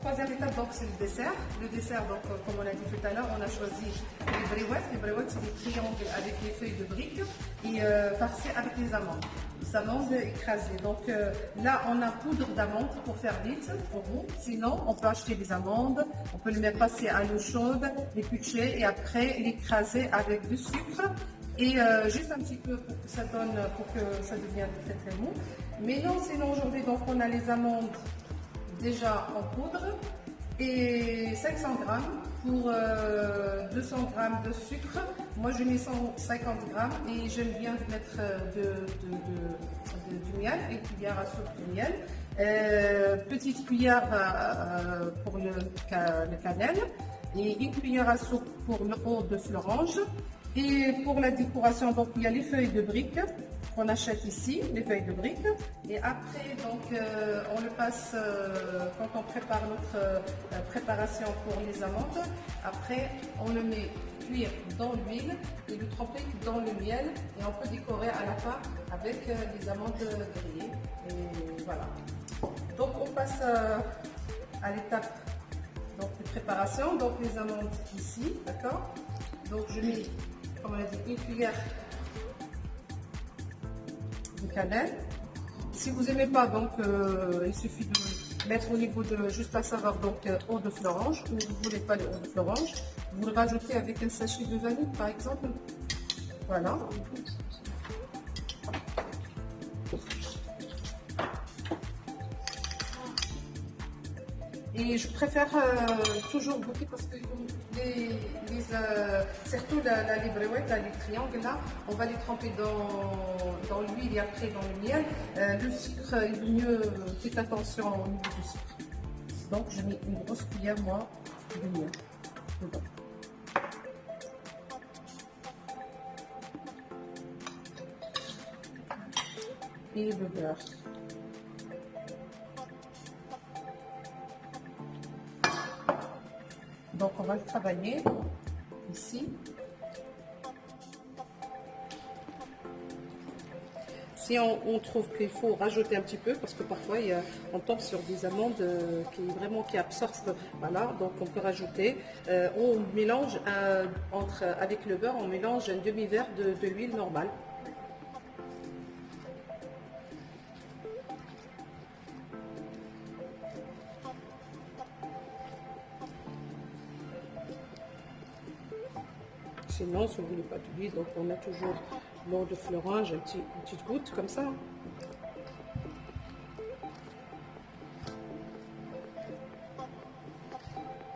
Troisième étape, donc, c'est le dessert. Le dessert, donc, comme on a dit tout à l'heure, on a choisi les bréouettes. Les bréouettes, c'est des triangles avec les feuilles de briques et farcis avec les amandes. Les amandes écrasées. Donc là, on a poudre d'amande pour faire vite pour vous. Sinon, on peut acheter des amandes, on peut les passer à l'eau chaude, les cucher et après l'écraser avec du sucre. Et juste un petit peu pour que ça donne, pour que ça devienne très très mou. Mais non, sinon aujourd'hui, donc on a les amandes déjà en poudre et 500 grammes pour 200 grammes de sucre. Moi je mets 150 grammes et j'aime bien mettre du miel, une cuillère à soupe de miel, petite cuillère pour le cannelle et une cuillère à soupe pour le eau de florange. Et pour la décoration, donc il y a les feuilles de briques qu'on achète ici, les feuilles de briques. Et après, donc, on le passe quand on prépare notre préparation pour les amandes. Après, on le met cuire dans l'huile et le tremper dans le miel. Et on peut décorer à la fin avec les amandes grillées. Et voilà. Donc, on passe à l'étape de préparation. Donc, les amandes ici, d'accord. Donc, je mets, comme on a dit, une cuillère de cannelle. Si vous n'aimez pas, donc il suffit de mettre au niveau de juste la saveur, donc eau de florange, ou vous ne voulez pas l'eau de florange, vous le rajoutez avec un sachet de vanille par exemple. Voilà. Et je préfère toujours goûter parce que surtout les bréouettes, les triangles là, on va les tremper dans l'huile et après dans le miel. Le sucre, il vaut mieux faire attention au niveau du sucre. Donc je mets une grosse cuillère moi de miel dedans. Et le beurre. Donc on va le travailler ici. Si on trouve qu'il faut rajouter un petit peu, parce que parfois on tombe sur des amandes qui absorbent, voilà, donc on peut rajouter. On mélange avec le beurre, on mélange un demi-verre de l'huile normale. Sinon, si vous ne voulez pas d'huile, donc on a toujours l'eau de florange, une petite goutte comme ça.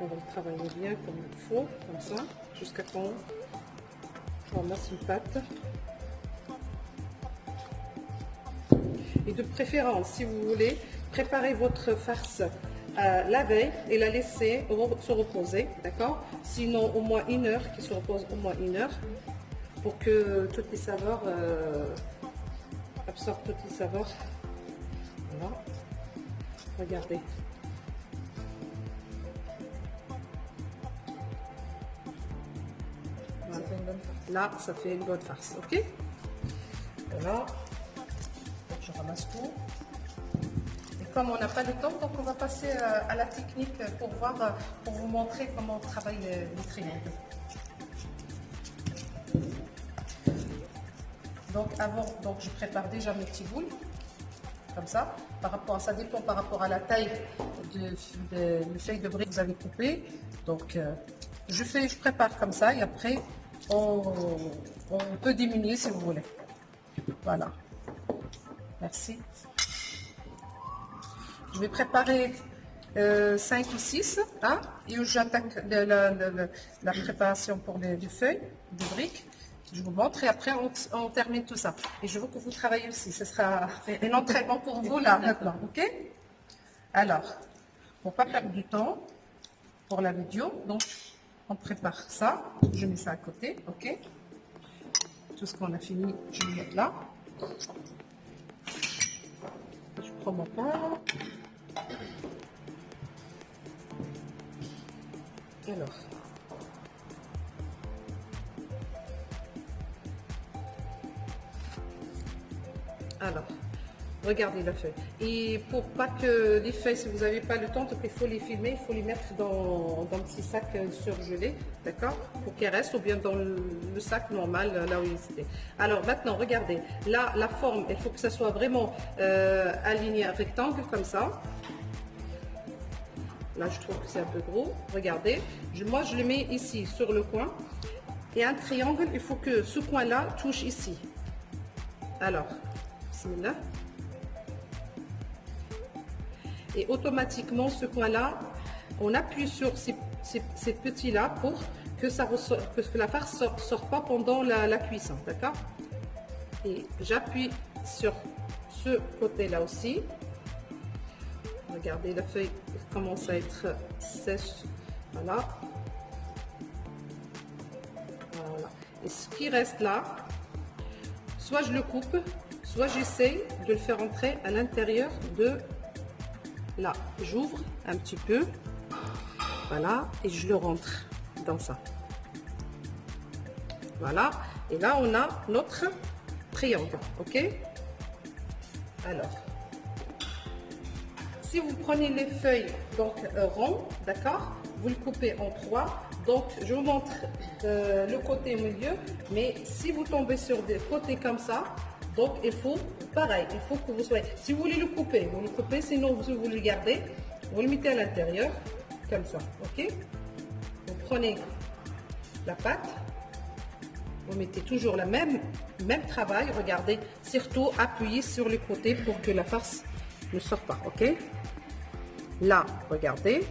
On va le travailler bien comme il faut, comme ça, jusqu'à qu'on ramasse une pâte. Et de préférence, si vous voulez, préparez votre farce la veille et la laisser se reposer, d'accord? Sinon, au moins 1 heure, qu'il se repose au moins 1 heure pour que toutes les saveurs absorbent toutes les saveurs. Voilà. Regardez. Voilà. Là, ça fait une bonne farce, ok? Voilà. Je ramasse tout. Comme on n'a pas de temps, donc on va passer à la technique pour vous montrer comment on travaille les triangles. Donc avant, je prépare déjà mes petits boules, comme ça. Ça dépend par rapport à la taille de feuilles de briques que vous avez coupées. Donc je prépare comme ça et après on peut diminuer si vous voulez. Voilà. Merci. Je vais préparer 5 ou 6 hein, et j'attaque la préparation pour les feuilles de briques. Je vous montre et après on termine tout ça. Et je veux que vous travaillez aussi. Ce sera un entraînement pour vous là maintenant. Ok? Alors, pour ne pas perdre du temps pour la vidéo, donc on prépare ça. Je mets ça à côté. Ok? Tout ce qu'on a fini, je vais mettre là. Je prends mon pain. Alors, Regardez la feuille. Et pour pas que les feuilles, si vous n'avez pas le temps, donc il faut les filmer, il faut les mettre dans un petit sac surgelé, d'accord? Pour qu'elles restent, ou bien dans le sac normal, là où ils étaient. Alors maintenant, regardez, là, la forme, il faut que ça soit vraiment aligné, rectangle, comme ça. Là, je trouve que c'est un peu gros. Regardez, moi, je le mets ici, sur le coin. Et un triangle, il faut que ce coin-là touche ici. Alors, bismillah. Et automatiquement, ce coin-là, on appuie sur ces petits-là pour que, que la farce ne sorte pas pendant la cuisson, d'accord? Et j'appuie sur ce côté-là aussi. Regardez, la feuille commence à être sèche. Voilà. Voilà. Et ce qui reste là, soit je le coupe, soit j'essaie de le faire entrer à l'intérieur de là. J'ouvre un petit peu, voilà, et je le rentre dans ça. Voilà, et là on a notre triangle, ok? Alors, si vous prenez les feuilles donc ronds, d'accord, vous le coupez en 3. Donc je vous montre le côté milieu, mais si vous tombez sur des côtés comme ça, donc il faut pareil, il faut que vous soyez. Si vous voulez le couper, vous le coupez, sinon vous le gardez, vous le mettez à l'intérieur comme ça, ok? Vous prenez la pâte, vous mettez toujours le même travail. Regardez, surtout appuyez sur les côtés pour que la farce ne sorte pas, ok? Là, regardez,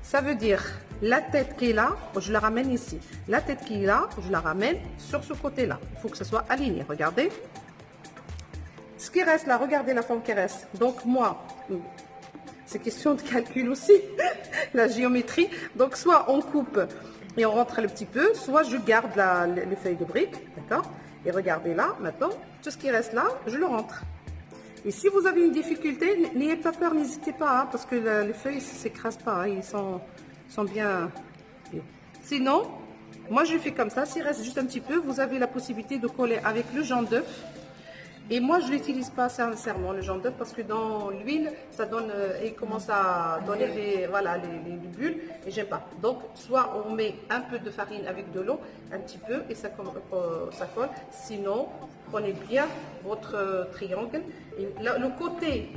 ça veut dire la tête qui est là, je la ramène ici. La tête qui est là, je la ramène sur ce côté-là. Il faut que ce soit aligné, regardez. Ce qui reste là, regardez la forme qui reste. Donc moi, c'est question de calcul aussi, la géométrie. Donc soit on coupe et on rentre un petit peu, soit je garde les feuilles de briques, d'accord? Et regardez là, maintenant, tout ce qui reste là, je le rentre. Et si vous avez une difficulté, n'ayez pas peur, n'hésitez pas, hein, parce que les feuilles ne s'écrasent pas, hein, ils sont bien. Sinon, moi je fais comme ça, s'il reste juste un petit peu, vous avez la possibilité de coller avec le jaune d'œuf. Et moi je ne l'utilise pas sincèrement, le jaune d'œuf, parce que dans l'huile, ça donne, il commence à donner les bulles, et j'aime pas. Donc, soit on met un peu de farine avec de l'eau, un petit peu, et ça colle. Sinon, prenez bien votre triangle. Et le côté,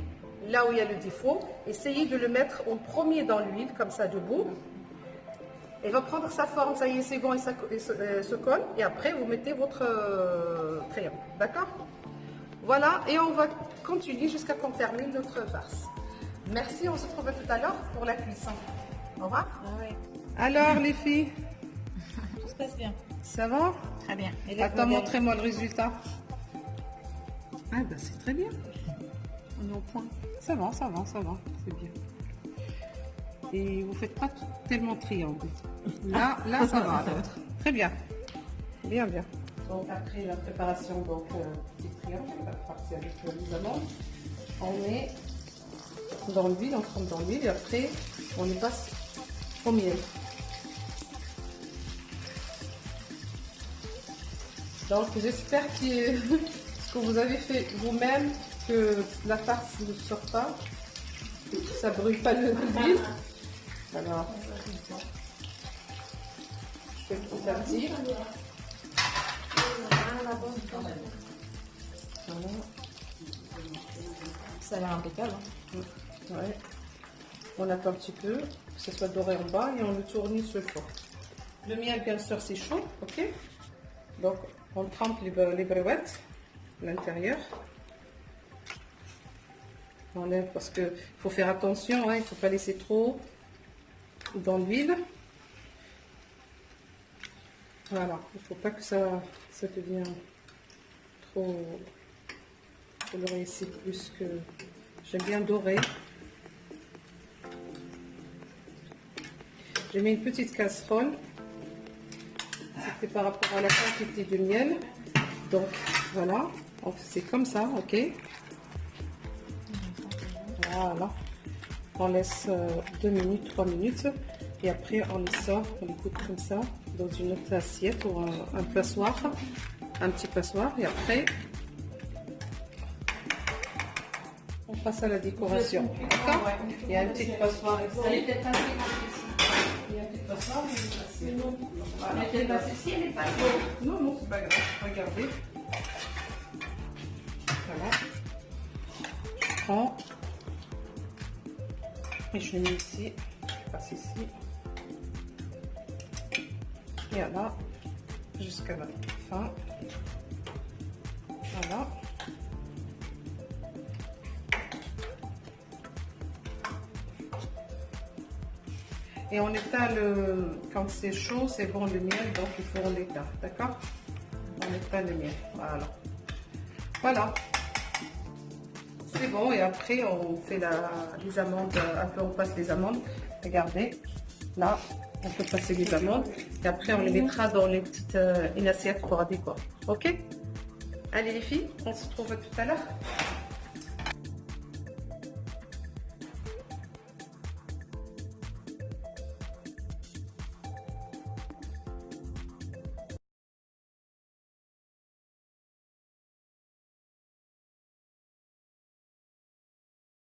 là où il y a le défaut, essayez de le mettre en premier dans l'huile, comme ça, debout. Il va prendre sa forme, ça y est, c'est bon, il se colle. Et après, vous mettez votre triangle, d'accord? Voilà, et on va continuer jusqu'à qu'on termine notre farce. Merci, on se retrouve tout à l'heure pour la cuisson. Au revoir. Ah oui. Alors, les filles, Tout se passe bien. ça va? Très bien. Et Attends, montrez-moi le résultat. Ah ben c'est très bien. on est au point. Ça va, c'est bien. Et vous faites pas tellement triangle. Là, ça va. Alors. Très bien. Bien. Donc après la préparation du triangle, on va partir avec les amandes. On met dans l'huile, on trempe dans l'huile et après on les passe au miel. Donc j'espère que vous avez fait vous-même, que la farce ne sort pas, que ça ne brûle pas l'huile. Alors, je fais petit à petit. Voilà. Ça a l'air impeccable. Hein. Ouais. On attend un petit peu, que ce soit doré en bas et on le tourne sur le four. Le miel, bien sûr, c'est chaud, ok? Donc, on trempe les brouettes à l'intérieur. On enlève parce qu'il faut faire attention, hein, il ne faut pas laisser trop dans l'huile. Voilà, il ne faut pas que ça devienne trop doré ici, plus que... J'aime bien doré. J'ai mis une petite casserole. C'était par rapport à la quantité de miel. Donc voilà, c'est comme ça, ok. Voilà. On laisse 2 minutes, 3 minutes. Et après on les sort, on les coupe comme ça dans une autre assiette ou un passoire. Un petit passoire. Et après, passe à la décoration. D'accord? Il y a une petite passoire ici. Elle est peut-être assez grande ici. Il y a une petite passoire, mais c'est assez. Elle est peut-être pas celle-ci, elle est pas grande. Non, non, c'est pas grave. Regardez. Voilà. Je prends. Et je le mets ici. Je passe ici. Et là, jusqu'à la fin. Voilà. Et on éteint quand c'est chaud, c'est bon le miel, donc il faut on l'éteint, d'accord? On éteint le miel, voilà. Voilà. C'est bon, et après on fait les amandes, un peu on passe les amandes. Regardez, là, on peut passer les amandes. Et après on les mettra dans une assiette pour décorer. Ok? Allez les filles, on se retrouve tout à l'heure.